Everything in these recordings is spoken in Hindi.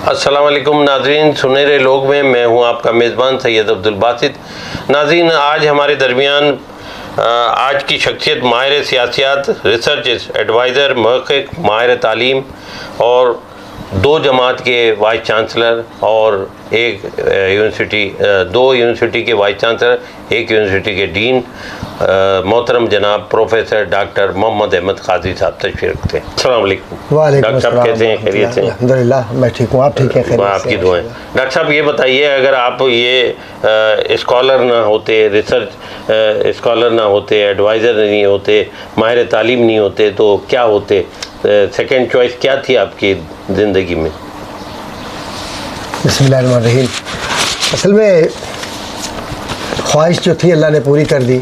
अस्सलाम वालेकुम नाज़रीन, सुनहरे लोग में मैं हूं आपका मेज़बान सैयद अब्दुल बासित। नाज़रीन, आज हमारे दरमियान आज की शख्सियत माहिर सियासियात, रिसर्च एडवाइज़र, महक़िक़, माहिर तालीम और 2 जमात के वाइस चांसलर और एक यूनिवर्सिटी 2 यूनिवर्सिटी के वाइस चांसलर, एक यूनिवर्सिटी के डीन, मोहतरम जनाब प्रोफेसर डॉक्टर मोहम्मद अहमद काजी साहब तशरीफ़ रखते हैं। अस्सलाम वालेकुम। वालेकुम डॉक्टर साहब कैसे हैं? खैरियत से? अल्हम्दुलिल्लाह मैं ठीक हूँ, आप ठीक हैं? आपकी दुआएं। डॉक्टर साहब ये बताइए, अगर आप ये स्कॉलर ना होते, रिसर्च स्कॉलर ना होते, एडवाइज़र नहीं होते, माहिर तालीम नहीं होते, तो क्या होते? सेकंड चॉइस क्या थी आपकी ज़िंदगी में? बिस्मिल्लाहिर्रहमानिर्रहीम। असल में ख्वाहिश जो थी अल्लाह ने पूरी कर दी,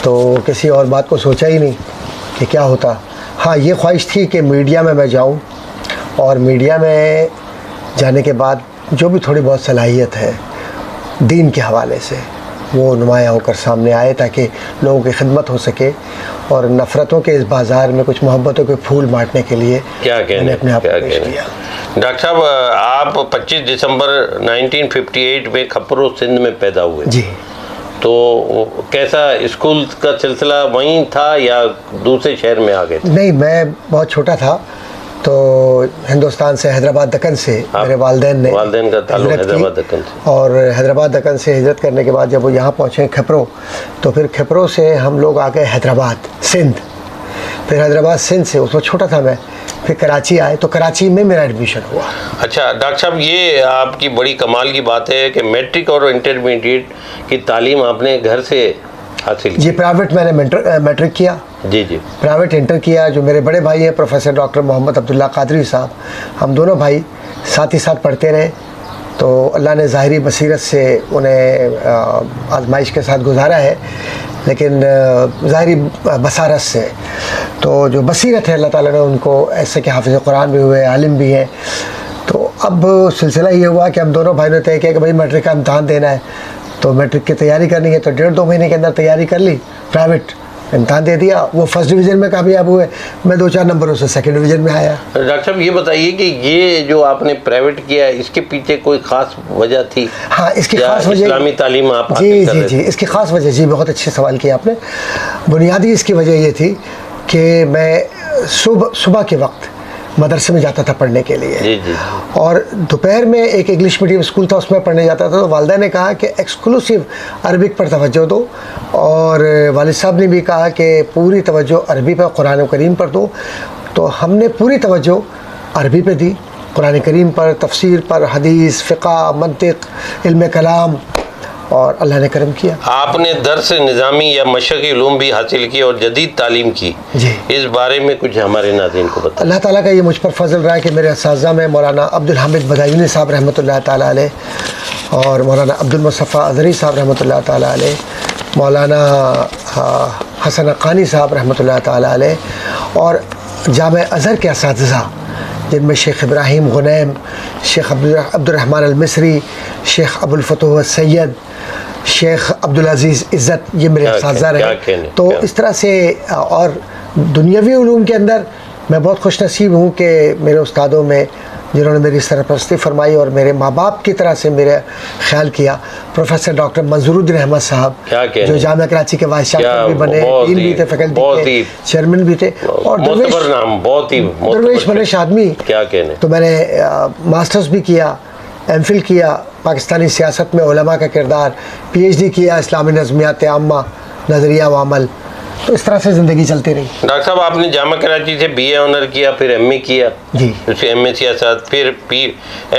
तो किसी और बात को सोचा ही नहीं कि क्या होता। हाँ, ये ख्वाहिश थी कि मीडिया में मैं जाऊँ और मीडिया में जाने के बाद जो भी थोड़ी बहुत सलाहियत है दीन के हवाले से वो नुमायाँ होकर सामने आए, ताकि लोगों की खिदमत हो सके और नफ़रतों के इस बाज़ार में कुछ मोहब्बतों के फूल बांटने के लिए मैंने अपने आप को पेश किया। डॉक्टर साहब, आप 25 दिसंबर 1958 में खपरो सिंध में पैदा हुए। जी। तो कैसा स्कूल का सिलसिला वहीं था या दूसरे शहर में आ गए थे? नहीं, मैं बहुत छोटा था तो हिंदुस्तान से हैदराबाद दक्कन से मेरे वालिदैन का ताल्लुक हैदराबाद दक्कन से, और हैदराबाद दक्कन से हिजरत करने के बाद जब वो यहाँ पहुँचे खपरो, तो फिर खपरो से हम लोग आ गए हैदराबाद सिंध, फिर हैदराबाद सिंध से, उसमें छोटा था मैं, फिर कराची आए, तो कराची में मेरा एडमिशन हुआ। अच्छा डॉक्टर साहब, ये आपकी बड़ी कमाल की बात है कि मैट्रिक और इंटरमीडिएट की तालीम आपने घर से हासिल की? जी, प्राइवेट मैंने मैट्रिक किया। जी जी। प्राइवेट इंटर किया। जो मेरे बड़े भाई हैं प्रोफेसर डॉक्टर मोहम्मद अब्दुल्ला कादरी साहब, हम दोनों भाई साथ ही साथ पढ़ते रहे, तो अल्लाह ने ज़ाहिरी बसीरत से उन्हें आजमाइश के साथ गुजारा है, लेकिन ज़ाहिरी बसारत से, तो जो बसीरत है अल्लाह ताला ने उनको, ऐसे कि हाफिज़ कुरान भी हुए, आलिम भी हैं। तो अब सिलसिला ये हुआ कि हम दोनों भाइयों ने तय किया कि भाई मैट्रिक का इम्तहान देना है, तो मैट्रिक की तैयारी करनी है, तो 1.5-2 महीने के अंदर तैयारी कर ली, प्राइवेट इम्तहान दे दिया। वो फर्स्ट डिवीज़न में कामयाब हुए, मैं 2-4 नंबरों से सेकंड डिवीज़न में आया। डॉक्टर साहब ये बताइए कि ये जो आपने प्राइवेट किया, इसके पीछे कोई ख़ास वजह थी? हाँ, इसकी खास वजह, इस्लामी तालीम आप जी, इसकी ख़ास वजह, जी बहुत अच्छे सवाल किया आपने। बुनियादी इसकी वजह ये थी कि मैं सुबह के वक्त मदरसे में जाता था पढ़ने के लिए। जी जी। और दोपहर में एक इंग्लिश मीडियम स्कूल था, उसमें पढ़ने जाता था। तो वालिदा ने कहा कि एक्सक्लूसिव अरबिक पर तवज्जो दो, और वालिद साहब ने भी कहा कि पूरी तवज्जो अरबी पर, कुरान करीम पर दो। तो हमने पूरी तवज्जो अरबी पे दी, कुरान करीम पर, तफसीर पर, हदीस, फ़िक़्ह, मंतिक़, इल्म कलाम, और अल्लाह ने करम किया। आपने दर्स निज़ामी या मशक़ी उलूम भी हासिल की और जदीद तालीम की। जी। इस बारे में कुछ हमारे नाज़रीन को बताएं। अल्लाह ताला का ये मुझ पर फजल रहा है कि मेरे असातिज़ा में मौलाना अब्दुल हामिद बदायूनी साहब रहमतुल्लाह ताला अलैह, और मौलाना अब्दुल मुस्तफ़ा अज़हरी साहब रहमतुल्लाह ताला अलैह, मौलाना हसन अक़ानी साहब रहमतुल्लाह ताला अलैह, और जामे अज़हर के असातिज़ा जिनमें शेख इब्राहिम गुनैम, शेख अब्दुर्रहमान अल-मिस्री, शेख अबुल फतूह सैयद, शेख अब्दुल अज़ीज़ इज़्ज़त, ये मेरे असातिज़ा रहे। तो इस तरह से, और दुनियावी उलूम के अंदर मैं बहुत खुशनसीब हूँ कि मेरे उस्तादों में जिन्होंने मेरी सरपरस्ती फरमाई और मेरे माँ बाप की तरह से मेरे ख्याल किया, प्रोफेसर डॉक्टर मंजूरुद्दीन अहमद साहब, जो जामिया कराची के वाइस चांसलर भी बने, डीन भी थे, फैकल्टी के चेयरमैन भी थे, और दरवेश मनीष आदमी। क्या कहने। तो मैंने मास्टर्स भी किया, एमफिल किया पाकिस्तानी सियासत में उलमा का किरदार, PhD किया इस्लामी नज़मियात आम्मा, नज़रिया व अमल। तो इस तरह से ज़िंदगी चलती रही। डॉक्टर साहब, आपने जामा कराची से BA ऑनर किया, फिर MA किया, जी, फिर MA सियासत, फिर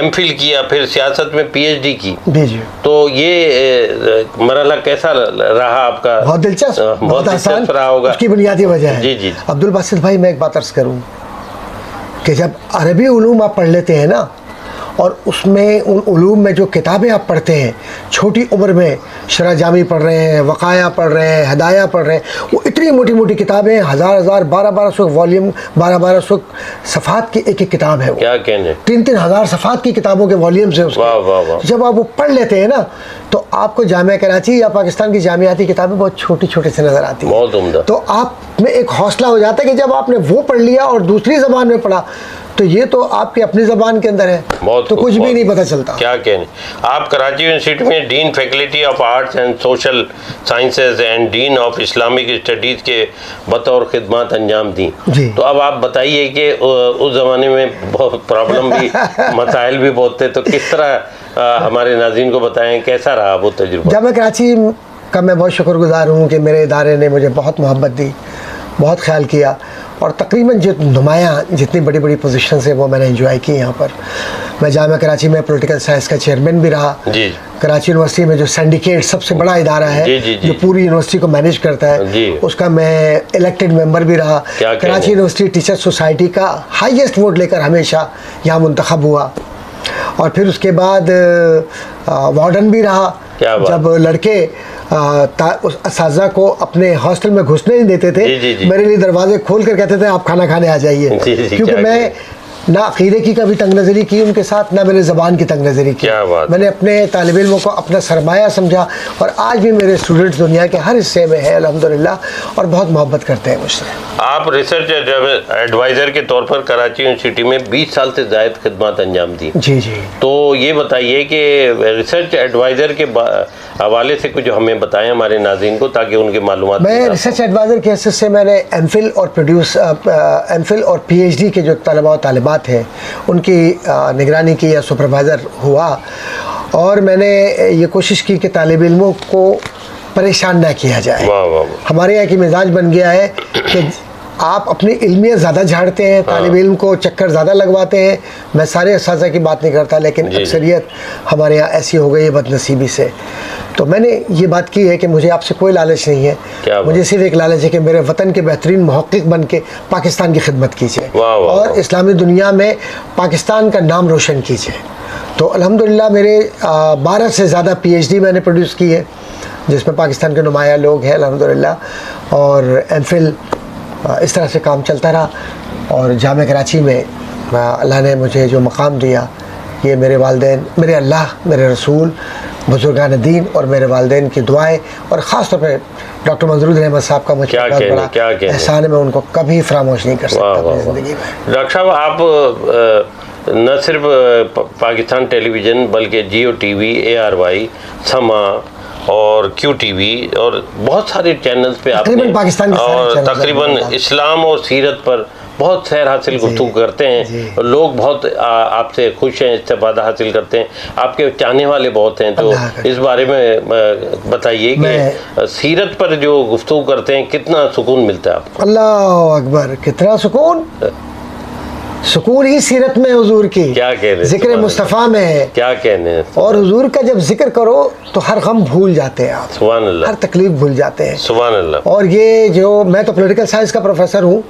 MPhil किया, फिर सियासत में PhD की। जी। तो ये मरहला कैसा रहा आपका? बहुत दिलचस्प, बहुत आसान रहा होगा। उसकी बुनियादी वजह है। जी जी। अब्दुल बासित भाई, मैं एक बात अर्ज़ करूँ कि जब अरबी उलूम आप पढ़ लेते हैं ना, और उसमें उन उलूम में जो किताबें आप पढ़ते हैं, छोटी उम्र में शरह जामी पढ़ रहे हैं, वक़ाया पढ़ रहे हैं, हदाया पढ़ रहे हैं, वो इतनी मोटी मोटी किताबें, 1000 1200 वॉल्यूम, 1200 सफ़ात की एक किताब है वो। क्या कहने। 3 हज़ार सफ़ात की किताबों के वॉल्यूम्स हैं उसके। वाह वाह वाह। जब आप वो पढ़ लेते हैं ना, तो आपको जामिया कराची या पाकिस्तान की जामियाती किताबें बहुत छोटी छोटी से नज़र आती हैं। बहुत उम्दा। तो आप में एक हौसला हो जाता है कि जब आपने वो पढ़ लिया और दूसरी ज़बान में पढ़ा, तो ये तो आपकी अपनी ज़बान के अंदर है, तो कुछ भी नहीं पता चलता। क्या कहने। आप कराची यूनिवर्सिटी में dean faculty of arts and social sciences and dean of Islamic studies के बतौर खिदमत अंजाम दी। तो अब आप बताइए कि उस ज़माने में बहुत प्रॉब्लम भी मसाइल भी बहुत थे, तो किस तरह हमारे नाज़रीन को बताएं कैसा रहा वो तजुर्बा। जामिया कराची का मैं बहुत शुक्रगुजार हूँ कि मेरे इदारे ने मुझे बहुत मोहब्बत दी, बहुत ख्याल किया, और तकरीबन जितनी बड़ी बड़ी पोजीशंस है वो मैंने एंजॉय की यहाँ पर। मैं जामिया कराची में पॉलिटिकल साइंस का चेयरमैन भी रहा। जी। कराची यूनिवर्सिटी में जो सिंडिकेट सबसे बड़ा इदारा है, जी। जो पूरी यूनिवर्सिटी को मैनेज करता है, उसका मैं इलेक्टेड मेंबर भी रहा। कराची यूनिवर्सिटी टीचर सोसाइटी का हाईएस्ट वोट लेकर हमेशा यहाँ मुंतखब हुआ। और फिर उसके बाद वार्डन भी रहा। जब लड़के उस असाज़ा को अपने हॉस्टल में घुसने नहीं देते थे, मेरे लिए दरवाजे खोल कर कहते थे आप खाना खाने आ जाइए, क्योंकि मैं ना अक़ीदे की कभी तंग नज़री की उनके साथ, ना मैंने ज़बान की तंग नज़री की। मैंने अपने तालिब इल्मों को अपना सरमाया समझा, और आज भी मेरे स्टूडेंट्स दुनिया के हर हिस्से में हैं अल्हम्दुलिल्लाह, और बहुत मोहब्बत करते हैं मुझसे। आप रिसर्च एडवाइज़र के तौर पर कराची यूनिवर्सिटी में 20 साल से ज़ायद खिदमत अंजाम दी। जी। तो ये बताइए कि रिसर्च एडवाइज़र के हवाले से कुछ हमें बताएं हमारे नाज़रीन को, ताकि उनके मालूमात। मैं रिसर्च एडवाइज़र के हैसियत से मैंने एमफिल और PhD के जो तलबा और तालिबात हैं उनकी निगरानी की या सुपरवाइज़र हुआ, और मैंने ये कोशिश की कि तालिब इल्मों को परेशान ना किया जाए। हमारे यहाँ की मिजाज बन गया है कि आप अपनी इल्मियत ज़्यादा झाड़ते हैं, तालिब इल्म को चक्कर ज़्यादा लगवाते हैं। मैं सारे असातिज़ा की बात नहीं करता, लेकिन अक्सरियत हमारे यहाँ ऐसी हो गई है बदनसीबी से। तो मैंने ये बात की है कि मुझे आपसे कोई लालच नहीं है, मुझे सिर्फ एक लालच है कि मेरे वतन के बेहतरीन मुहक्किक बन के पाकिस्तान की खिदमत कीजिए और इस्लामी दुनिया में पाकिस्तान का नाम रोशन कीजिए। तो अल्हम्दुलिल्लाह मेरे 12 से ज़्यादा PhD मैंने प्रोड्यूस की है, जिसमें पाकिस्तान के नुमाया लोग हैं अल्हम्दुलिल्लाह, और एमफिल इस तरह से काम चलता रहा। और जामिया कराची में अल्लाह ने मुझे जो मकाम दिया, ये मेरे वालिदैन, मेरे अल्लाह, मेरे रसूल, बुजुर्गान दीन और मेरे वालिदैन की दुआएं, और ख़ास तौर पे डॉक्टर मंजरूर अहमद साहब का मुझे बहुत बड़ा एहसान है, मैं उनको कभी फरामोश नहीं कर सकता अपनी ज़िंदगी में। डॉक्टर साहब, आप न सिर्फ पाकिस्तान टेलीविज़न बल्कि जियो TV, ARY, समा और QTV और बहुत सारे चैनल्स पे आपने तकरीबन इस्लाम और सीरत पर बहुत सैर हासिल गुफ्तगू करते हैं। लोग बहुत आपसे खुश हैं, इस्तेफादा हासिल करते हैं, आपके चाहने वाले बहुत हैं। तो इस बारे में बताइए कि सीरत पर जो गुफ्तगू करते हैं कितना सुकून मिलता है आपको? अल्लाह अकबर, कितना सुकून! सुकून ही सीरत में हुजूर की, क्या कहने, जिक्र मुस्तफ़ा में है, क्या कहने। और हुजूर का जब जिक्र करो तो हर गम भूल जाते हैं आप, सुभान अल्लाह, हर तकलीफ भूल जाते हैं, सुभान अल्लाह। और ये जो मैं तो पॉलिटिकल साइंस का प्रोफेसर हूँ,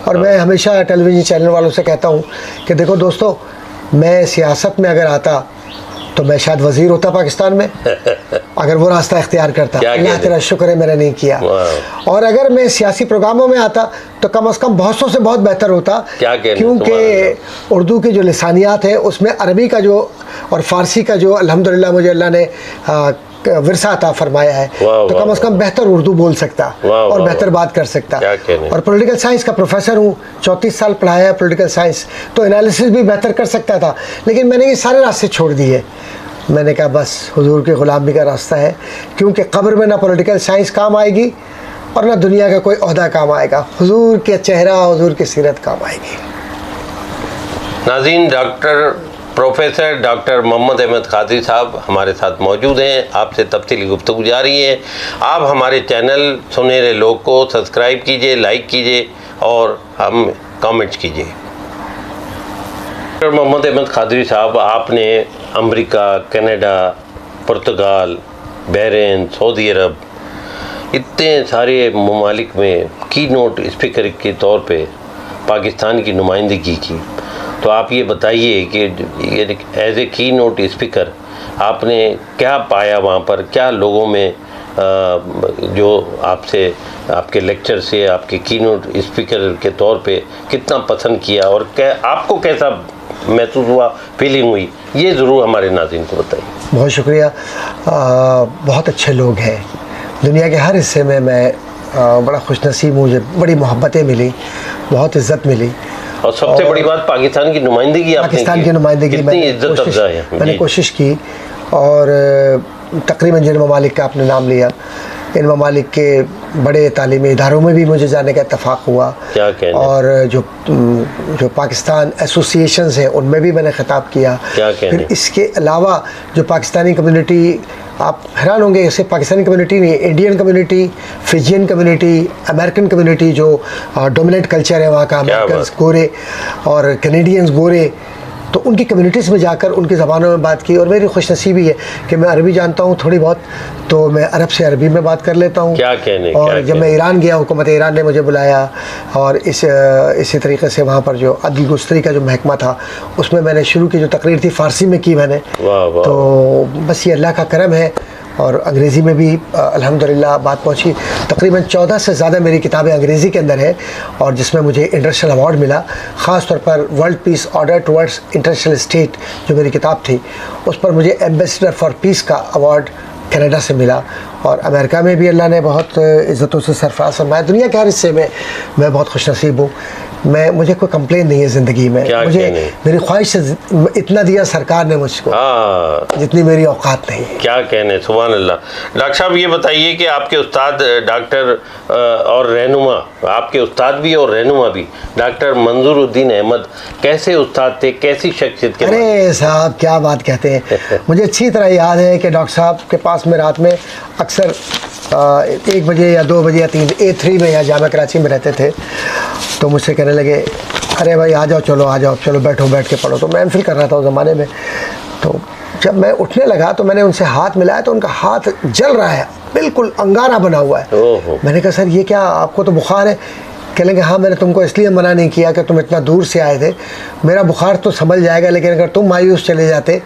और मैं हमेशा टेलीविज़न चैनल वालों से कहता हूँ कि देखो दोस्तों, मैं सियासत में अगर आता तो मैं शायद वज़ीर होता पाकिस्तान में, अगर वो रास्ता इख्तियार करता। अल्लाह तेरा शुक्र है मैंने नहीं किया। और अगर मैं सियासी प्रोग्रामों में आता तो कम अज़ कम बहुतों से बहुत बेहतर होता, क्योंकि उर्दू की जो लिसानियात है उसमें अरबी का जो और फ़ारसी का जो अल्हम्दुलिल्लाह मुझे अल्लाह ने विरसा अता फरमाया है, तो कम अज़ कम बेहतर उर्दू बोल सकता और बेहतर बात कर सकता। और पॉलिटिकल साइंस का प्रोफेसर हूँ, 34 साल पढ़ाया है पॉलिटिकल साइंस, तो एनालिसिस भी बेहतर कर सकता था, लेकिन मैंने ये सारे रास्ते छोड़ दिए। मैंने कहा बस हुजूर की ग़ुलामी का रास्ता है, क्योंकि कब्र में ना पॉलिटिकल साइंस काम आएगी और ना दुनिया का कोई ओहदा काम आएगा, हुजूर के चेहरा, हुजूर की सीरत काम आएगी। नाज़रीन, प्रोफेसर डॉक्टर मोहम्मद अहमद कादरी साहब हमारे साथ मौजूद हैं, आपसे तफसीली गुफ्तगू जारी है। आप हमारे चैनल सुनहरे लोग को सब्सक्राइब कीजिए, लाइक कीजिए और हम कमेंट्स कीजिए। डॉक्टर मोहम्मद अहमद कादरी साहब, आपने अमेरिका, कनाडा, पुर्तगाल, बहरीन, सऊदी अरब, इतने सारे ममालिक में की नोट स्पीकर के तौर पे पाकिस्तान की नुमाइंदगी की। तो आप ये बताइए कि एज ए की नोट स्पीकर आपने क्या पाया वहाँ पर, क्या लोगों में जो आपसे आपके लेक्चर से आपके की नोट स्पीकर के तौर पे कितना पसंद किया और क्या आपको कैसा महसूस हुआ, फीलिंग हुई, ये ज़रूर हमारे नाज़रीन को बताइए। बहुत शुक्रिया। बहुत अच्छे लोग हैं, दुनिया के हर हिस्से में मैं बड़ा खुशनसीब हूँ, मुझे बड़ी मोहब्बतें मिली, बहुत इज़्ज़त मिली। और सबसे बड़ी बात पाकिस्तान की नुमाइंदगी आपने पाकिस्तान की। की नुमाइंदगी कितनी इज्जत अफ़ज़ा है। मैंने जी। कोशिश की। और तकरीबन जिन ममालिक का आपने नाम लिया, इन ममालिक के बड़े तालीमी इदारों में भी मुझे जाने का इत्तफ़ाक़ हुआ। क्या कहने। और जो पाकिस्तान एसोसिएशंस हैं उनमें भी मैंने ख़िताब किया। क्या कहने। फिर इसके अलावा जो पाकिस्तानी कम्युनिटी, आप हैरान होंगे, इससे पाकिस्तानी कम्युनिटी नहीं, Indian community, Fijian community, American community जो डोमिनेंट कल्चर है वहाँ का, अमेरिकन गोरे और कैनेडियंस गोरे, तो उनकी कम्युनिटीज़ में जाकर उनकी ज़बानों में बात की। और मेरी खुशनसीबी है कि मैं अरबी जानता हूँ थोड़ी बहुत, तो मैं अरब से अरबी में बात कर लेता हूँ। क्या कहने। और जब मैं ईरान गया, हुकूमत ईरान ने मुझे बुलाया और इसी तरीके से वहाँ पर जो अदल गुस्तरी का जो महकमा था उसमें मैंने शुरू की जो तकरीर थी फ़ारसी में की मैंने। वाह वाह। तो बस ये अल्लाह का करम है। और अंग्रेज़ी में भी अल्हम्दुलिल्लाह बात पहुँची। तकरीबन 14 से ज़्यादा मेरी किताबें अंग्रेज़ी के अंदर है, और जिसमें मुझे इंटरनेशनल अवार्ड मिला। ख़ास तौर पर world peace order towards international state जो मेरी किताब थी, उस पर मुझे एम्बेसडर फॉर पीस का अवार्ड कनाडा से मिला। और अमेरिका में भी अल्लाह ने बहुत इज़्ज़तों से सरफराज फरमाया। दुनिया के हर हिस्से में मैं बहुत खुशनसीब हूँ। मुझे कोई कंप्लेन नहीं है ज़िंदगी में। मुझे मेरी ख्वाहिश से इतना दिया सरकार ने मुझको, जितनी मेरी औकात नहीं है। क्या कहने, सुभान अल्लाह। डॉक्टर साहब ये बताइए कि आपके उस्ताद डॉक्टर और रहनुमा, आपके उस्ताद भी और रहनुमा भी, डॉक्टर मंजूरुद्दीन अहमद कैसे उस्ताद थे, कैसी शख्सियत के? अरे साहब क्या बात कहते हैं। मुझे अच्छी तरह याद है कि डॉक्टर साहब के पास में रात में अक्सर 1 बजे या 2 बजे या 3 A3 में या जामा कराची में रहते थे। तो मुझसे कहने लगे, अरे भाई आ जाओ, चलो आ जाओ, चलो बैठो, बैठ के पढ़ो। तो मैं एमफिल कर रहा था उस ज़माने में। तो जब मैं उठने लगा तो मैंने उनसे हाथ मिलाया तो उनका हाथ जल रहा है, बिल्कुल अंगारा बना हुआ है। मैंने कहा सर ये क्या, आपको तो बुखार है? कह लेंगे हाँ मैंने तुमको इसलिए मना नहीं किया कि तुम इतना दूर से आए थे, मेरा बुखार तो संभल जाएगा, लेकिन अगर तुम मायूस चले जाते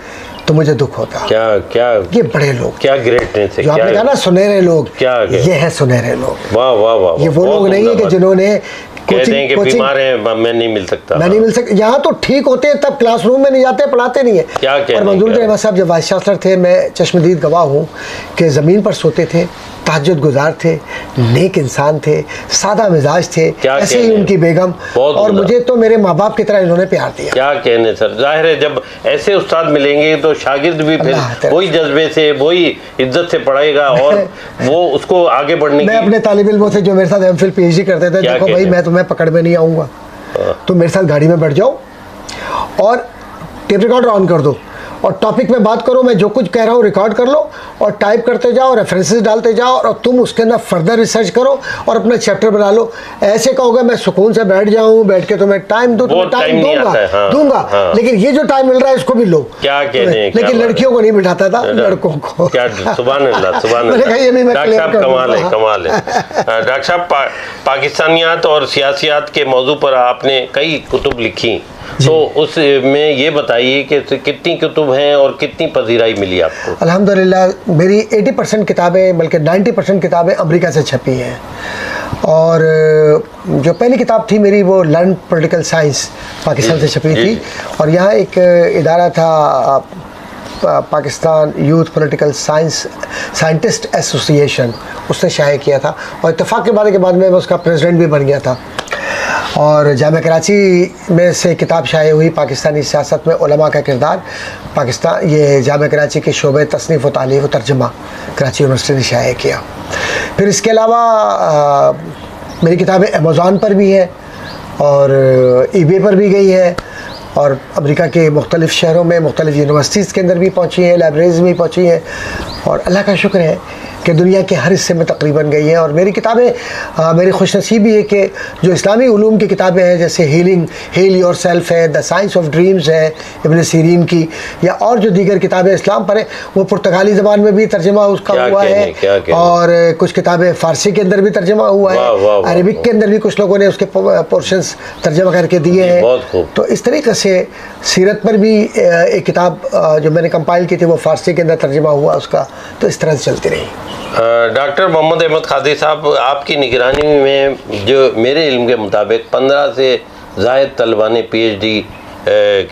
तो मुझे दुख होता। क्या क्या ये बड़े लोग, क्या ग्रेटनेस है, जो आपने कहा ना सुनहरे लोग, क्या ये है सुनहरे लोग। वाह वाह वाह। ये वो लोग नहीं है कि जिन्होंने कहते हैं कि बीमार हैं, मैं नहीं मिल सकता, मैं नहीं मिल सकता। यहाँ तो ठीक होते हैं तब क्लासरूम में नहीं जाते, पढ़ाते नहीं है। क्या और मंजूरुद्दीन अहमद साहब जब वाइस चांसलर थे, मैं चश्मदीद गवाह हूँ कि ज़मीन पर सोते थे, तहज्जुद गुजार थे, नेक इंसान थे, सादा मिजाज थे, ऐसे ही उनकी बेगम। और मुझे तो मेरे माँ बाप की तरह इन्होंने प्यार दिया। क्या कहने सर, जाहिर है जब ऐसे उस्ताद मिलेंगे तो शागिर्द भी फिर वही जज्बे से, वही इज्जत से पढ़ेगा और वो उसको आगे बढ़ने मैं अपने तालिब इल्मों से जो मेरे साथ एमफिल PhD करते थे, देखो भाई मैं तुम्हें पकड़ में नहीं आऊँगा, तुम मेरे साथ गाड़ी में बैठ जाओ और टेप रिकॉर्डर ऑन कर दो और टॉपिक में बात करो, मैं जो कुछ कह रहा हूँ रिकॉर्ड कर लो और टाइप करते जाओ, रेफरेंसेस डालते जाओ और तुम उसके अंदर फर्दर रिसर्च करो और अपना चैप्टर बना लो। ऐसे कहोगे मैं सुकून से बैठ जाऊँ, बैठ के तुम्हें टाइम दूँ, तुम्हें टाइम दूंगा, लेकिन ये जो टाइम मिल रहा है इसको भी लो। क्या कहने, लेकिन लड़कियों को नहीं बिठाता था, लड़कों को। क्या, सुभान अल्लाह, सुभान अल्लाह। डॉक्टर साहब कमाल है, कमाल है। डॉक्टर साहब पाकिस्तानियात और सियासियात के मौजू पर आपने कई कुतुब लिखी, तो उसमें ये बताइए कि कितनी कुतुब हैं और कितनी पजीराई मिली आपको? अल्हम्दुलिल्लाह मेरी 80% किताबें, बल्कि 90% किताबें अमेरिका से छपी हैं। और जो पहली किताब थी मेरी वो लर्न पॉलिटिकल साइंस, पाकिस्तान से छपी थी। और यहाँ एक इदारा था Pakistan youth political scientist association, उसने शाये किया था और इत्तेफाक के बाद में उसका प्रेसिडेंट भी बन गया था। और जामा कराची में से किताब शाये हुई, पाकिस्तानी सियासत में उलमा का किरदार, पाकिस्तान, ये जामा कराची के शोबे तसनीफ़ व तालीफ़ व तर्जुमा कराची यूनिवर्सिटी ने शाये किया। फिर इसके अलावा मेरी किताबें अमेज़ॉन पर भी हैं और eBay पर भी गई है और अमेरिका के मुख्तलिफ़ शहरों में मुख्तलिफ़ यूनिवर्सिटीज़ के अंदर भी पहुँची हैं, लाइब्रेरीज़ में पहुँची हैं। और अल्लाह का शुक्र है कि दुनिया के हर हिस्से में तकरीबन गई हैं। और मेरी किताबें, मेरी खुशनसीबी है कि जो इस्लामी उलूम की किताबें हैं, जैसे हील योर सेल्फ है, द साइंस ऑफ ड्रीम्स है इब्न सीरीन की, या और जो दीगर किताबें इस्लाम पर हैं, वो पुर्तगाली ज़बान में भी तर्जमा उसका हुआ है और कुछ किताबें फ़ारसी के अंदर भी तर्जमा हुआ है, अरबिक के अंदर भी कुछ लोगों ने उसके पोर्शंस तर्जमा करके दिए हैं। तो इस तरीके से सीरत पर भी एक किताब जो मैंने कंपाइल की थी वो फ़ारसी के अंदर तर्जमा हुआ उसका। तो इस तरह से चलती रही। डॉक्टर मोहम्मद अहमद कादरी साहब, आपकी निगरानी में जो मेरे इल्म के मुताबिक 15 से ज़ायद तलबा ने PhD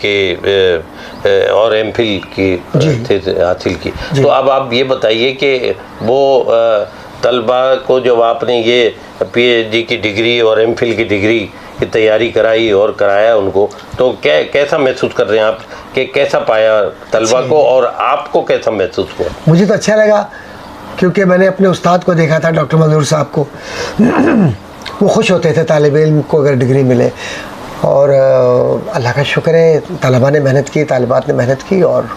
के और MPhil की हासिल की। तो अब आप ये बताइए कि वो तलबा को जब आपने ये पीएचडी की डिग्री और एमफिल की डिग्री की तैयारी कराई और कराया उनको, तो कैसा महसूस कर रहे हैं आप कि कैसा पाया तलबा को और आपको कैसा महसूस हुआ? मुझे तो अच्छा लगा, क्योंकि मैंने अपने उस्ताद को देखा था, डॉक्टर मंजूर साहब को। वो खुश होते थे तालिब इल्म को अगर डिग्री मिले, और अल्लाह का शुक्र है तलबा ने मेहनत की, तालिबात ने मेहनत की, और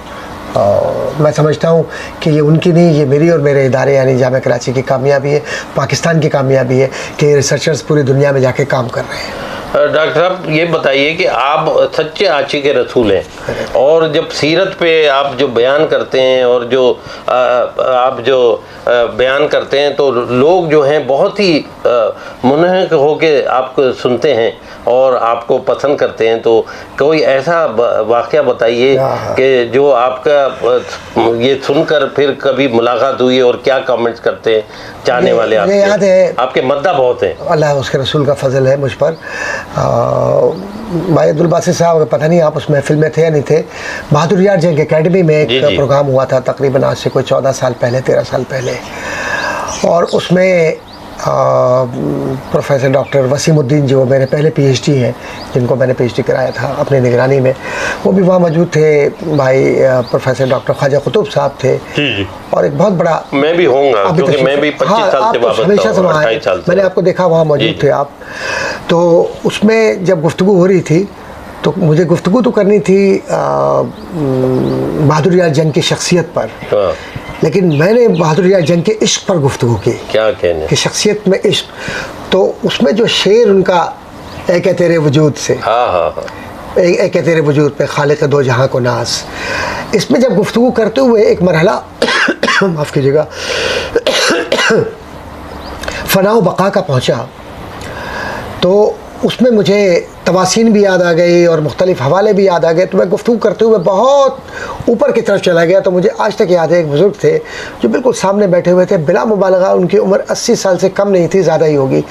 मैं समझता हूँ कि ये उनकी नहीं, ये मेरी और मेरे इदारे यानी जामिया कराची की कामयाबी है, पाकिस्तान की कामयाबी है कि ये रिसर्चर्स पूरी दुनिया में जाके काम कर रहे हैं। डॉक्टर साहब ये बताइए कि आप सच्चे आशिक रसूल हैं, और जब सीरत पे आप जो बयान करते हैं और जो आप जो बयान करते हैं, तो लोग जो हैं बहुत ही मुनहक होके आपको सुनते हैं और आपको पसंद करते हैं। तो कोई ऐसा वाक़या बताइए कि जो आपका ये सुनकर फिर कभी मुलाकात हुई और क्या कमेंट्स करते हैं चाहने वाले आपके? याद है, आपके मद्दा बहुत हैं। अल्लाह उसके रसूल का फजल है मुझ पर। भाई अब्दुल बासित साहब, पता नहीं आप उस महफिल में थे या नहीं थे, बहादुर यार जंग एकेडमी में एक प्रोग्राम हुआ था तकरीबन आज से कोई 14 साल पहले, 13 साल पहले, और उसमें प्रोफेसर डॉक्टर वसीमुद्दीन जो मेरे पहले पीएचडी हैं, जिनको मैंने पीएचडी कराया था अपनी निगरानी में, वो भी वहाँ मौजूद थे। भाई प्रोफेसर डॉक्टर ख्वाजा कुतुब साहब थे जी। और एक बहुत बड़ा, मैं भी होऊंगा क्योंकि मैं भी 25 साल से वापस हमेशा से वहाँ, मैंने आपको देखा वहाँ मौजूद थे आप। तो उसमें जब गुफ्तगू हो रही थी तो मुझे गुफ्तगू तो करनी थी बहादुर यार जंग की शख्सियत पर, लेकिन मैंने बहादुर यार जंग के इश्क पर गुफ्तगू की। क्या कहने कि शख्सियत में इश्क, तो उसमें जो शेर उनका एक है तेरे वजूद से, एक है तेरे वजूद पे खालिक दो जहां को नाज, इसमें जब गुफ्तगू करते हुए एक मरहला माफ़ कीजिएगा फना बका का पहुँचा, तो उसमें मुझे तवासीन भी याद आ गई और मुख्तलिफ हवाले भी याद आ गए। तो मैं गुफ्तगू करते हुए बहुत ऊपर की तरफ चला गया। तो मुझे आज तक याद है, एक बुज़ुर्ग थे जो बिल्कुल सामने बैठे हुए थे, बिला मुबालगा उनकी उम्र 80 साल से कम नहीं थी, ज़्यादा ही होगी।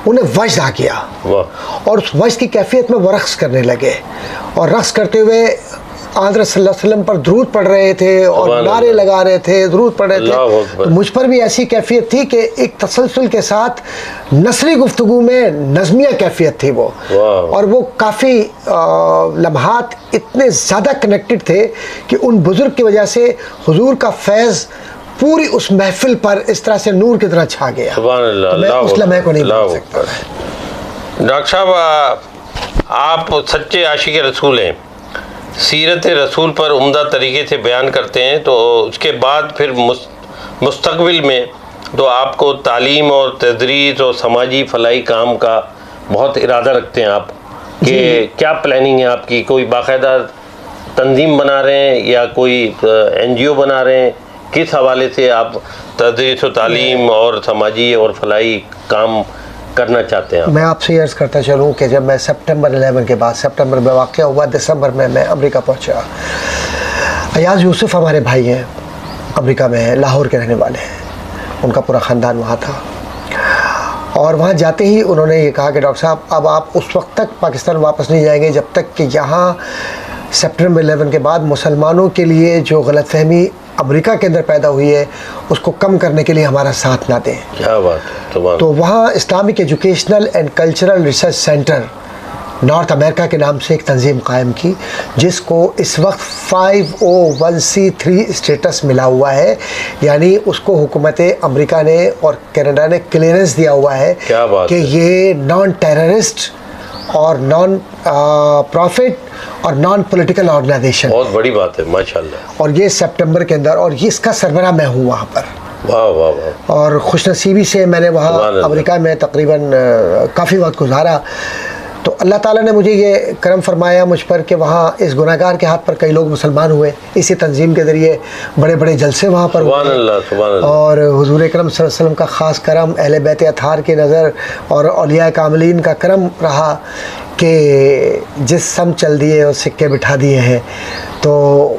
उन्हें वज्द आ किया और उस वज्द की कैफियत में वो रक़्स करने लगे, और रक़्स करते हुए आदर सल्लल्लाहु अलैहि वसल्लम पर दरूद पढ़ रहे थे और नारे लगा रहे थे, दरूद पढ़ रहे थे। तो मुझ पर भी ऐसी कैफियत थी कि एक तसलसल के साथ नस्ली गुफ्तगू में नज़मिया कैफियत थी वो, और वो काफ़ी लम्हात इतने ज़्यादा कनेक्टेड थे कि उन बुज़ुर्ग की वजह से हुजूर का फैज़ पूरी उस महफिल पर इस तरह से नूर की तरह छा गया। तो मैं उस लम्हे को नहीं भूल सकता। डॉक्टर साहब, आप सच्चे आशिक रसूल हैं, सीरत रसूल पर उम्दा तरीके से बयान करते हैं, तो उसके बाद फिर मुस्तक़बिल में तो आपको तालीम और तदरीस और समाजी फलाई काम का बहुत इरादा रखते हैं आप, कि क्या प्लानिंग है आपकी? कोई बाकायदा तंजीम बना रहे हैं या कोई NGO बना रहे हैं? किस हवाले से आप तदरीस और तालीम और समाजी और फलाई काम करना चाहते हैं? मैं आपसे अर्ज़ करता चलूँ कि जब मैं सितंबर 11 के बाद, सितंबर में वाक़या हुआ, दिसंबर में मैं अमेरिका पहुँचा। अयाज यूसुफ हमारे भाई हैं, अमेरिका में हैं, लाहौर के रहने वाले हैं, उनका पूरा ख़ानदान वहाँ था। और वहाँ जाते ही उन्होंने ये कहा कि डॉक्टर साहब, अब आप उस वक्त तक पाकिस्तान वापस नहीं जाएंगे जब तक कि यहाँ सितंबर 11 के बाद मुसलमानों के लिए जो गलतफहमी अमेरिका के अंदर पैदा हुई है उसको कम करने के लिए हमारा साथ ना दें। क्या बात। तो वहाँ Islamic educational and cultural research centre north America के नाम से एक तंजीम कायम की, जिसको इस वक्त 501c3 स्टेटस मिला हुआ है, यानी उसको हुकूमत अमेरिका ने और कनाडा ने क्लियरेंस दिया हुआ है कि ये नॉन टेररिस्ट और नॉन प्रॉफिट और नॉन पॉलिटिकल ऑर्गेनाइजेशन। बहुत बड़ी बात है माशाल्लाह। और ये सितंबर के अंदर, और ये इसका सरबराह मैं हूँ वहाँ पर। वाह वाह वाह। और खुशनसीबी से मैंने वहाँ अमेरिका में तकरीबन काफ़ी वक्त गुजारा। तो अल्लाह ताला ने मुझे ये करम फरमाया मुझ पर कि वहाँ इस गुनाहगार के हाथ पर कई लोग मुसलमान हुए, इसी तंजीम के ज़रिए बड़े बड़े जलसे वहाँ पर हुए। और हुजूर अकरम सल्लल्लाहु अलैहि वसल्लम का ख़ास करम, अहले बैत अताहार की नज़र और औलिया कामिलीन का करम रहा कि जिस सम चल दिए और सिक्के बिठा दिए हैं। तो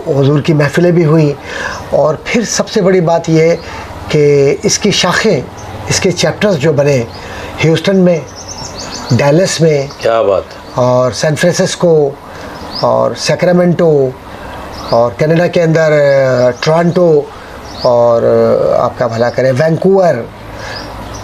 हुजूर की महफ़िलें भी हुई, और फिर सबसे बड़ी बात यह है कि इसकी शाखें, इसके चैप्टर्स जो बने ह्यूस्टन में, डैलस में, क्या बात, और सैन फ्रांसिस्को और सैक्रामेंटो, और कनाडा के अंदर टोरंटो, और आपका भला करें वैंकूवर,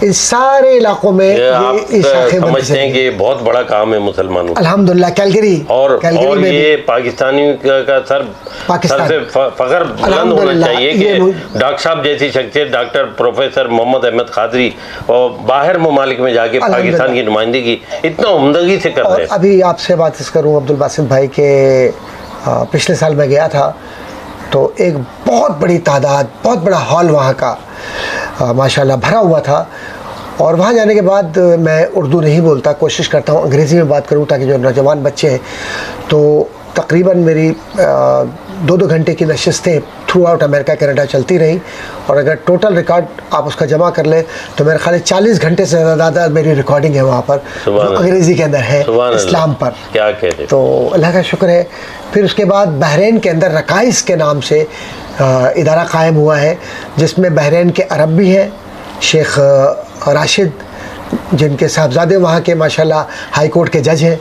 इन सारे इलाकों में आप ये शाखें बनती समझते हैं चली। कि ये बहुत बड़ा काम है मुसलमानों का। अल्हम्दुलिल्लाह कैलगरी और में भी ये पाकिस्तानी का सर पाकिस्तान से फख्र बुलंद होना अल्हम्दुलिल्लाह, चाहिए ये कि डॉक्टर साहब जैसी शख्सियत, डॉक्टर प्रोफेसर मोहम्मद अहमद खादरी, और बाहर ममालिक में जाके पाकिस्तान की नुमाइंदगी इतना उम्दगी से कर और रहे हैं। अभी आपसे बात करूँ अब्दुल बासित भाई के पिछले साल मैं गया था तो एक बहुत बड़ी तादाद, बहुत बड़ा हॉल वहाँ का माशाल्लाह भरा हुआ था। और वहाँ जाने के बाद मैं उर्दू नहीं बोलता, कोशिश करता हूँ अंग्रेज़ी में बात करूँ ताकि जो नौजवान बच्चे हैं, तो तकरीबन मेरी 2-2 घंटे की नशिस्तें थ्रू आउट अमेरिका कनाडा चलती रहीं। और अगर टोटल रिकॉर्ड आप उसका जमा कर लें तो मेरे ख्याल 40 घंटे से ज़्यादा मेरी रिकॉर्डिंग है वहाँ पर, जो अंग्रेज़ी के अंदर है, इस्लाम पर। क्या कहते हैं? तो अल्लाह का शुक्र है। फिर उसके बाद बहरीन के अंदर रकाइस के नाम से इदारा कायम हुआ है, जिसमें बहरीन के अरब भी हैं, शेख राशिद जिनके साहबजादे वहाँ के माशाल्लाह हाई कोर्ट के जज हैं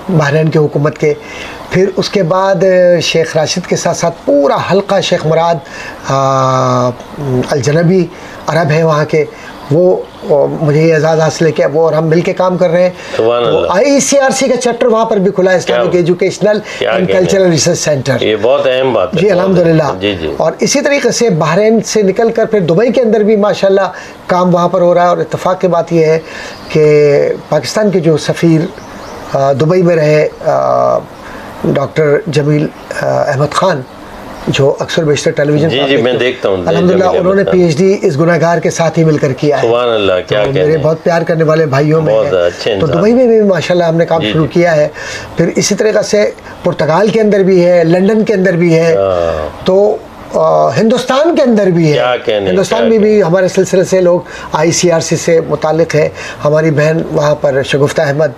बहरीन की हुकूमत के। फिर उसके बाद शेख राशिद के साथ साथ पूरा हल्का शेख मुराद अलजनबी अरब हैं वहाँ के, वो मुझे ये एजाज़ हासिल है कि वो और हम मिल के काम कर रहे हैं। तो ICRC का चैप्टर वहाँ पर भी खुला है, Islamic educational and cultural research centre. ये बहुत अहम बात है जी अल्हम्दुलिल्लाह। जी। और इसी तरीके से बहरीन से निकल कर फिर दुबई के अंदर भी माशाल्लाह काम वहाँ पर हो रहा है। और इत्तेफाक की बात यह है कि पाकिस्तान के जो सफ़ीर दुबई में रहे डॉक्टर जमील अहमद ख़ान, जो अक्सर बेशतर टेलीविज़न जी मैं देखता हूँ, अल्हम्दुलिल्लाह उन्होंने PhD इस गुनाहगार के साथ ही मिलकर किया है। सुभान अल्लाह, क्या तो मेरे बहुत प्यार करने वाले भाइयों में है। तो दुबई में भी माशाल्लाह हमने काम शुरू किया है। फिर इसी तरीक़े से पुर्तगाल के अंदर भी है, लंदन के अंदर भी है, तो हिंदुस्तान के अंदर भी है। हिंदुस्तान में भी हमारे सिलसिले से लोग ICRC से मुतालिक हैं। हमारी बहन वहाँ पर शगुफ्ता अहमद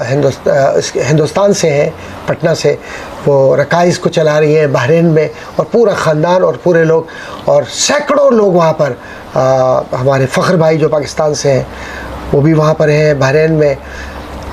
हिंदुस्तान से हैं, पटना से, वो रकाइस को चला रही हैं बहरीन में, और पूरा ख़ानदान और पूरे लोग, और सैकड़ों लोग वहाँ पर हमारे फ़ख्र भाई जो पाकिस्तान से हैं वो भी वहाँ पर हैं बहरीन में।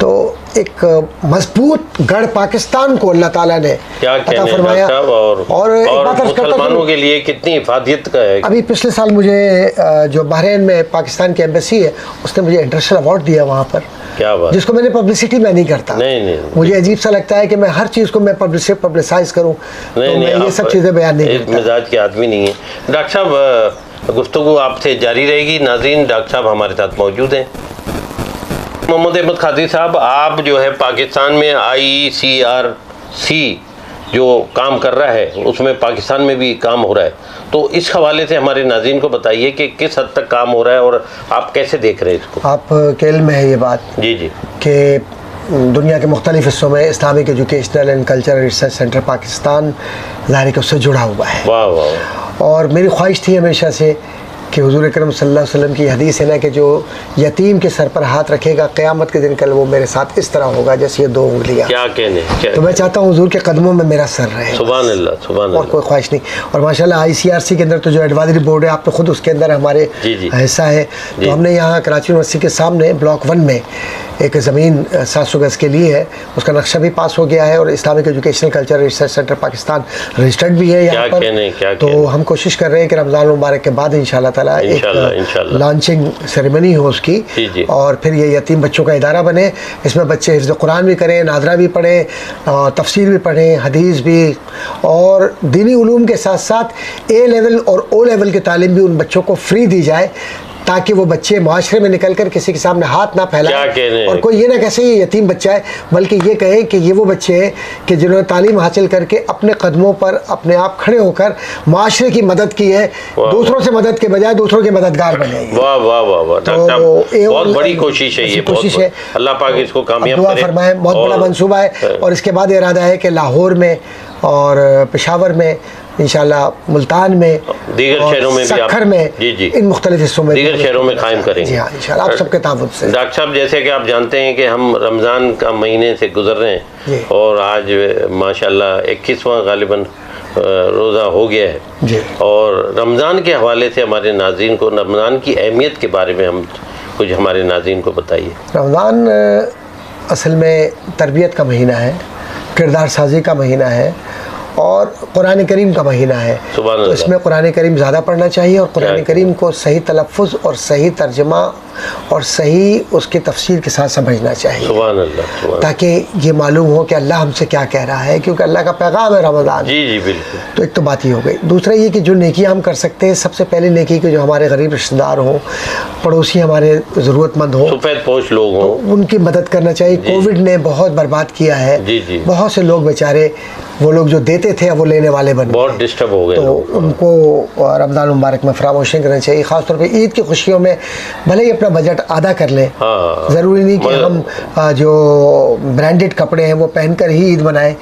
तो एक मजबूत गढ़ पाकिस्तान को अल्लाह ताला ने अता फरमाया। और एक बात मुसलमानों के लिए कितनी हिफाजत का है। अभी पिछले साल मुझे जो बहरीन में पाकिस्तान की एम्बेसी है उसने मुझे इंटरनेशनल अवार्ड दिया वहाँ पर। क्या बात, जिसको मैंने पब्लिसिटी में नहीं करता। नहीं मुझे अजीब सा लगता है कि मैं हर चीज़ को मैं पब्लिसाइज करूँ, तो मैं ये सब चीज़ें बयान नहीं करता। मिजाज के आदमी नहीं है। डॉक्टर साहब गुफ्तगू आपसे जारी रहेगी। नाज़रीन, डॉक्टर साहब हमारे साथ मौजूद हैं। मोहम्मद अहमद खादरी साहब, आप जो है पाकिस्तान में ICRC जो काम कर रहा है उसमें पाकिस्तान में भी काम हो रहा है, तो इस हवाले से हमारे नाज़रीन को बताइए कि किस हद तक काम हो रहा है और आप कैसे देख रहे हैं इसको। आप के इल्म में है ये बात जी कि दुनिया के मुख्तलिफ हिस्सों में Islamic educational and cultural research centre Pakistan ज़ाहिर के उससे जुड़ा हुआ है। वाह वाह। और मेरी ख्वाहिश थी हमेशा से कि हुज़ूर अकरम सल्लल्लाहु अलैहि वसल्लम की हदीस है ना कि जो यतीम के सर पर हाथ रखेगा क़यामत के दिन कल वो मेरे साथ इस तरह होगा जैसे ये 2 उंगलियाँ। क्या कहने, तो मैं चाहता हूँ हुज़ूर के कदमों में मेरा सर रहे। सुभान अल्लाह, सुभान अल्लाह। और कोई ख्वाहिश नहीं। और माशाल्लाह ICRC के अंदर तो जो एडवाइजरी बोर्ड है, आप तो खुद उसके अंदर हमारे हिस्सा है। तो हमने यहाँ कराची यूनिवर्सिटी के सामने ब्लॉक 1 में एक ज़मीन 700 गज़ के लिए है, उसका नक्शा भी पास हो गया है और Islamic educational culture research centre Pakistan registered भी है यहाँ पर। तो हम कोशिश कर रहे हैं कि रमज़ान मुबारक के बाद इंशाल्लाह ताला एक लॉन्चिंग सेरेमनी हो उसकी, और फिर ये यतीम बच्चों का इदारा बने। इसमें बच्चे हिफ्ज़ कुरान भी करें, नादरा भी पढ़ें, तफसीर भी पढ़ें, हदीस भी, और दीनी उलूम के साथ साथ A लेवल और O लेवल की तालीम भी उन बच्चों को फ्री दी जाए, ताकि वो बच्चे माशरे में निकल कर किसी के सामने हाथ ना फैलाएं और कोई ये ना कैसे ये यतीम बच्चा है, बल्कि ये कहे कि ये वो बच्चे हैं कि जिन्होंने तालीम हासिल करके अपने कदमों पर अपने आप खड़े होकर माशरे की मदद की है, दूसरों से मदद के बजाय दूसरों के मददगार बने। वाह वाह वाह वाह, तो बहुत बड़ी कोशिश है ये, कोशिश है। अल्लाह पाक इसको कामयाब करे, दुआ फरमाए। बहुत बड़ा मंसूबा है। और इसके बाद इरादा है कि लाहौर में और पेशावर में, इंशाल्लाह मुल्तान में, दीगर शहरों में भी, सक्खर में, इन मुख्तलिफ हिस्सों में, दीगर शहरों में कायम करेंगे। जी हाँ इंशाल्लाह, आप सबके ताबुत से। डॉक्टर साहब, जैसे कि आप जानते हैं कि हम रमज़ान का महीने से गुजर रहे हैं और आज माशाल्लाह 21वां गालिबन रोज़ा हो गया है जी। और रमज़ान के हवाले से हमारे नाज़रीन को रमज़ान की अहमियत के बारे में हम कुछ हमारे नाज़रीन को बताइए। रमज़ान असल में तरबियत का महीना है, किरदार साजी का महीना है, और कुरान करीम का महीना है, सुभान तो अल्लाह। इसमें कुरान करीम ज़्यादा पढ़ना चाहिए और कुरान करीम को सही तलफ़ुज़ और सही तर्जमा और सही उसकी तफसीर के साथ समझना चाहिए, सुभान अल्लाह, सुभान। ताकि ये मालूम हो कि अल्लाह हमसे क्या कह रहा है, क्योंकि अल्लाह का पैगाम है रमज़ान। जी जी बिल्कुल। तो एक तो बात ही हो गई। दूसरा ये कि जो नेकियां हम कर सकते हैं, सबसे पहले नेकी कि जो हमारे गरीब रिश्तेदार हों, पड़ोसी हमारे ज़रूरतमंद हों, सफ़ेद पोश लोग तो हों, उनकी मदद करना चाहिए। कोविड ने बहुत बर्बाद किया है, जी जी, बहुत से लोग बेचारे, वो लोग जो देते थे अब वो लेने वाले बन बहुत गए, डिस्टर्ब हो गए तो लोग। उनको रमज़ान मुबारक में फरामोश नहीं करना चाहिए। ख़ासतौर पे ईद की खुशियों में भले ही अपना बजट आधा कर लें, हाँ, ज़रूरी नहीं कि हम जो ब्रांडेड कपड़े हैं वो पहनकर ही ईद मनाएं,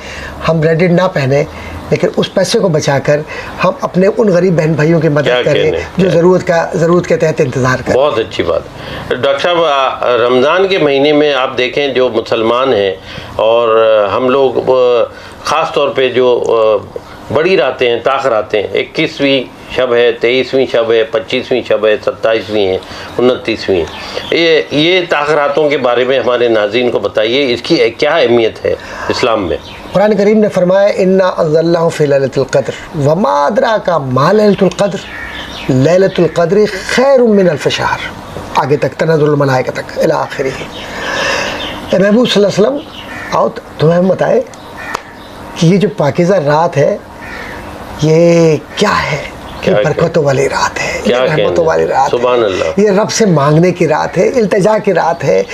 हम ब्रांडेड ना पहने, लेकिन उस पैसे को बचाकर हम अपने उन गरीब बहन भाइयों की मदद करें जो ज़रूरत के तहत इंतज़ार करें। बहुत अच्छी बात। डॉक्टर साहब, रमज़ान के महीने में आप देखें जो मुसलमान हैं और हम लोग ख़ास तौर पे जो बड़ी रातें हैं, ताख़ रातें हैं, 21वीं शब है, 23वीं शब है, 25वीं शब है, 27वीं है, 29वीं है, ये ताख़ रातों के बारे में हमारे नाज़रीन को बताइए, इसकी क्या अहमियत है इस्लाम में? कुरान करीम ने फरमाया इन्ना अंज़लनाहु फ़ी लैलतुल क़द्र वमा अदराका मा लैलतुल क़द्र लैलतुल क़द्र खैरुम मिन अल्फ़ शहर, आगे तक तनज़्ज़ुलुल मलाइका तक इला आखिरी। महबूब सल्लल्लाहु अलैहि वसल्लम, आओ तुम्हें हम बताएं कि ये जो पाकीज़ा रात है ये क्या है, ये बरकतों वाली रात है, ये रहमतों वाली रात सुभान है, अल्लाह। ये रब से मांगने की रात है, इल्तिजा की रात है,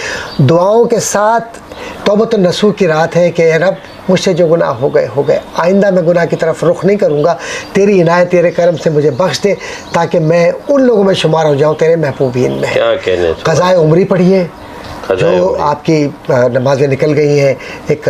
दुआओं के साथ तौबत नसूह की रात है कि रब मुझसे जो गुनाह हो गए, आइंदा मैं गुनाह की तरफ रुख नहीं करूँगा, तेरी इनायत तेरे करम से मुझे बख्श दे ताकि मैं उन लोगों में शुमार हो जाऊँ तेरे महबूबीन में। क्या कहने, क़ज़ाए उम्री पढ़िए, जो आपकी नमाज़ें निकल गई हैं, एक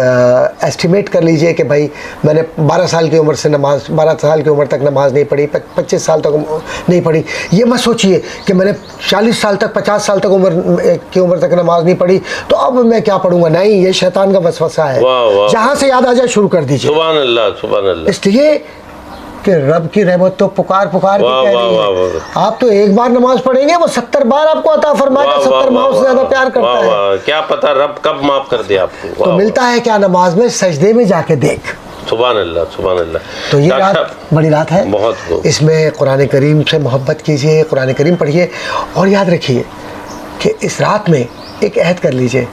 एस्टिमेट कर लीजिए कि भाई मैंने 12 साल की उम्र से 12 साल की उम्र तक नमाज़ नहीं पढ़ी, 25 साल तक नहीं पढ़ी। ये मत सोचिए कि मैंने 40 साल तक 50 साल तक उम्र तक नमाज़ नहीं पढ़ी तो अब मैं क्या पढ़ूंगा। नहीं, ये शैतान का वसवसा है, जहाँ से याद आ जाए शुरू कर दीजिए। सुभान अल्लाह, सुभान अल्लाह। इसलिए कि रब की रहमत तो पुकार के कह रही है। आप तो एक बार नमाज पढ़ेंगे वो 70 बार आपको अता फरमाएगा, 70 माओ से ज्यादा प्यार करता है। क्या पता रब कब माफ कर दे आपको। तो मिलता है क्या नमाज में, सजदे में जाके देख। सुभान अल्लाह, सुभान अल्लाह। तो ये रात बड़ी रात है, बहुत। इसमें कुरान करीम से मोहब्बत कीजिए, कुरान करीम पढ़िए और याद रखिए कि इस रात में एक अहद कर लीजिए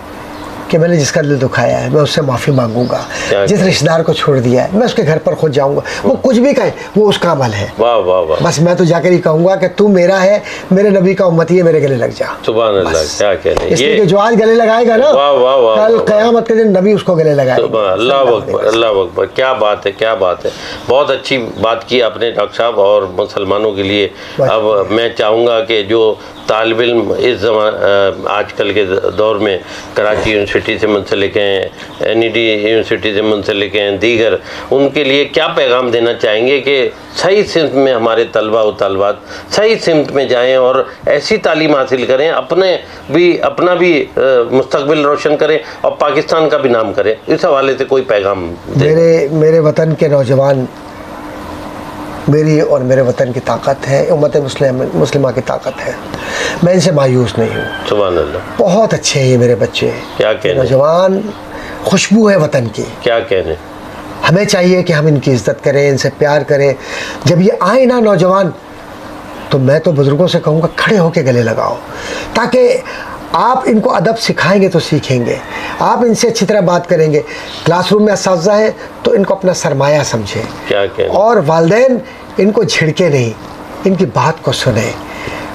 कि मैंने जिसका दिल दुखाया है मैं उससे माफ़ी मांगूंगा, जिस रिश्तेदार को छोड़ दिया है मैं उसके घर पर खुद जाऊंगा, वो कुछ भी कहे वो उसका अमल है। वाह वाह वाह। बस मैं तो जाकर ही कहूंगा कि तू मेरा है, मेरे नबी का उम्मती है, मेरे गले लग जा। सुभान अल्लाह, क्या कहने। इसलिए जो आज गले लगाएगा ना, कल क़यामत के दिन नबी उसको गले लगाएगा। अल्लाह अकबर, अल्लाह अकबर। क्या बात है, क्या बात है। बहुत अच्छी बात की आपने डॉक्टर साहब। और मुसलमानों के लिए अब मैं चाहूँगा कि जो तालिब इल्म इस आजकल के दौर में कराची यूनिवर्सिटी से मुंसलिक हैं, NED यूनिवर्सिटी से मुंसलिक हैं, दीगर, उनके लिए क्या पैगाम देना चाहेंगे कि सही सिमत में हमारे तलबा व तलबात सही सिमत में जाएं और ऐसी तालीम हासिल करें, अपना भी मुस्तकबिल रोशन करें और पाकिस्तान का भी नाम करें। इस हवाले से कोई पैगाम मेरे वतन के नौजवान मेरी और मेरे वतन की ताकत है, उम्मत मुस्लिमा की ताकत है, मैं इनसे मायूस नहीं हूँ। सुभान अल्लाह। बहुत अच्छे हैं ये मेरे बच्चे, क्या कहने, नौजवान खुशबू है वतन की। क्या कहने। हमें चाहिए कि हम इनकी इज्जत करें, इनसे प्यार करें। जब ये आए ना नौजवान, तो मैं तो बुज़ुर्गों से कहूँगा खड़े होकर गले लगाओ, ताकि आप इनको अदब सिखाएंगे तो सीखेंगे, आप इनसे अच्छी तरह बात करेंगे। क्लासरूम में असातिज़ा है तो इनको अपना सरमाया समझें। क्या कहने। और वालिदैन इनको झिड़के नहीं, इनकी बात को सुने।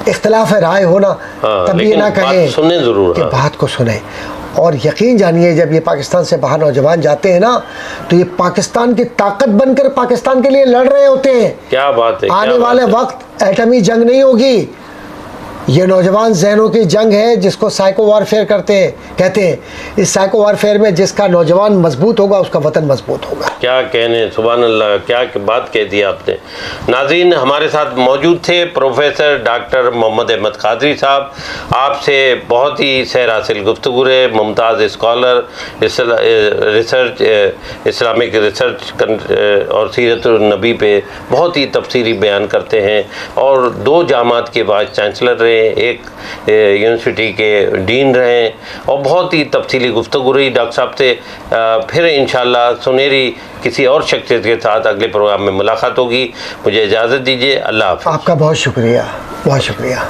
इख्तिलाफ राय होना तब ये ना कहें, सुने ज़रूर, कि बात को सुने। और यकीन जानिए जब ये पाकिस्तान से बाहर नौजवान जाते हैं ना, तो ये पाकिस्तान की ताकत बनकर पाकिस्तान के लिए लड़ रहे होते हैं। क्या बात है। आने वाले वक्त एटमी जंग नहीं होगी, ये नौजवान जहनों की जंग है, जिसको साइको वारफेयर कहते हैं। इस साइको वारफेयर में जिसका नौजवान मजबूत होगा उसका वतन मजबूत होगा। क्या कहने, सुभान अल्लाह, क्या बात कह दी आपने। नाज़रीन, हमारे साथ मौजूद थे प्रोफेसर डॉक्टर मोहम्मद अहमद कादरी साहब। आपसे बहुत ही सैर हासिल गुफ्तगू है। Mumtaz scholar, research, Islamic research और सीरत नबी पे बहुत ही तफसीली बयान करते हैं और 2 जामात के वाइस चांसलर रहे, एक यूनिवर्सिटी के डीन रहे और बहुत ही तफसीली गुफ्तगू रही डॉक्टर साहब से। फिर इंशाअल्लाह सुनहरी किसी और शख्सियत के साथ अगले प्रोग्राम में मुलाकात होगी। मुझे इजाज़त दीजिए। अल्लाह हाफ़िज़। आपका बहुत शुक्रिया, बहुत शुक्रिया।